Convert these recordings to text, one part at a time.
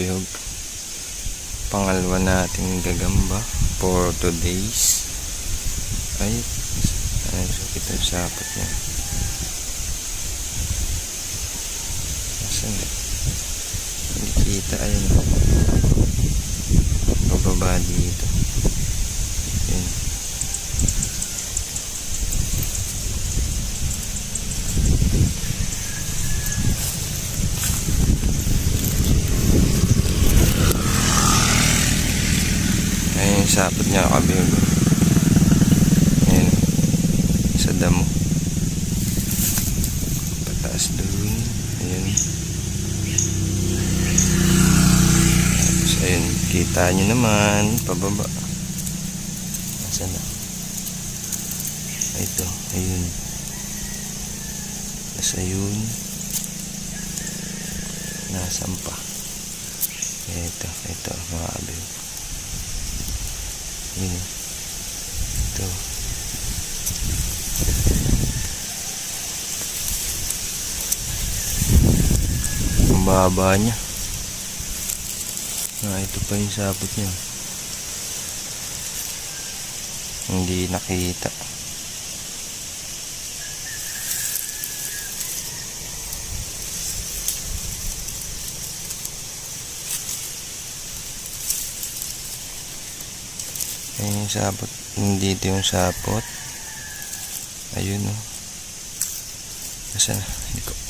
Yung pangalawa nating gagamba for today's ay sakit ang sapot niya. Asan hindi kita, ayun bababa dito. Ayun. Ayun yung sapot niya kabig. Ayun sa damo pataas doon. Ayun, tapos ayun kita nyo naman pababa. Nasaan na? Ito, ayun. Tapos ayun nasan pa? Ito mga kabig. Ayun, ito. Ang baba niya. Ito pa yung sapot niya. Hindi nakita. Ayun yung sapot. Dito yung sapot. Ayun o. Nasaan?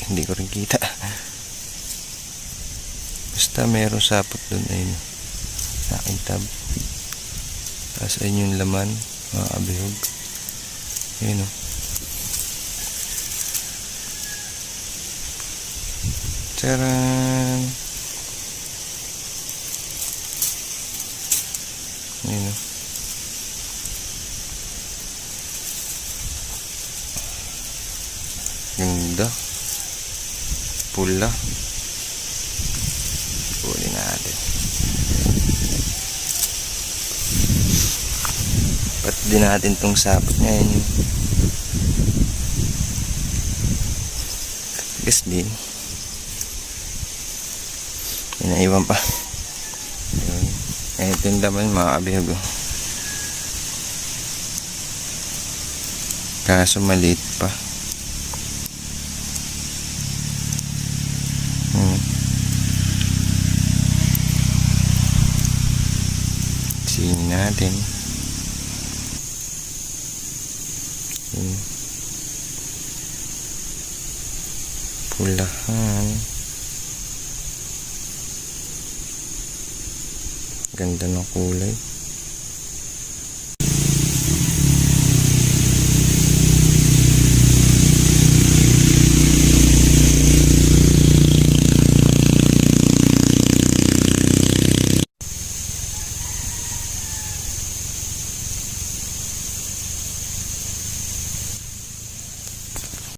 Hindi ko rin kita. Basta meron sapot doon. Ayun sa aking tab. Tapos ayun yung laman mga abihog. Ayun o. Tcharan! Ayun o. Ganda. Pula. Kunin natin. Pat din natin tong sapot ngayon. Gas din. Inaiwan pa. Ito yung laman mga kabihog. Kaso maliit pa. Sinin natin. Pulahan. Ganda ng kulay.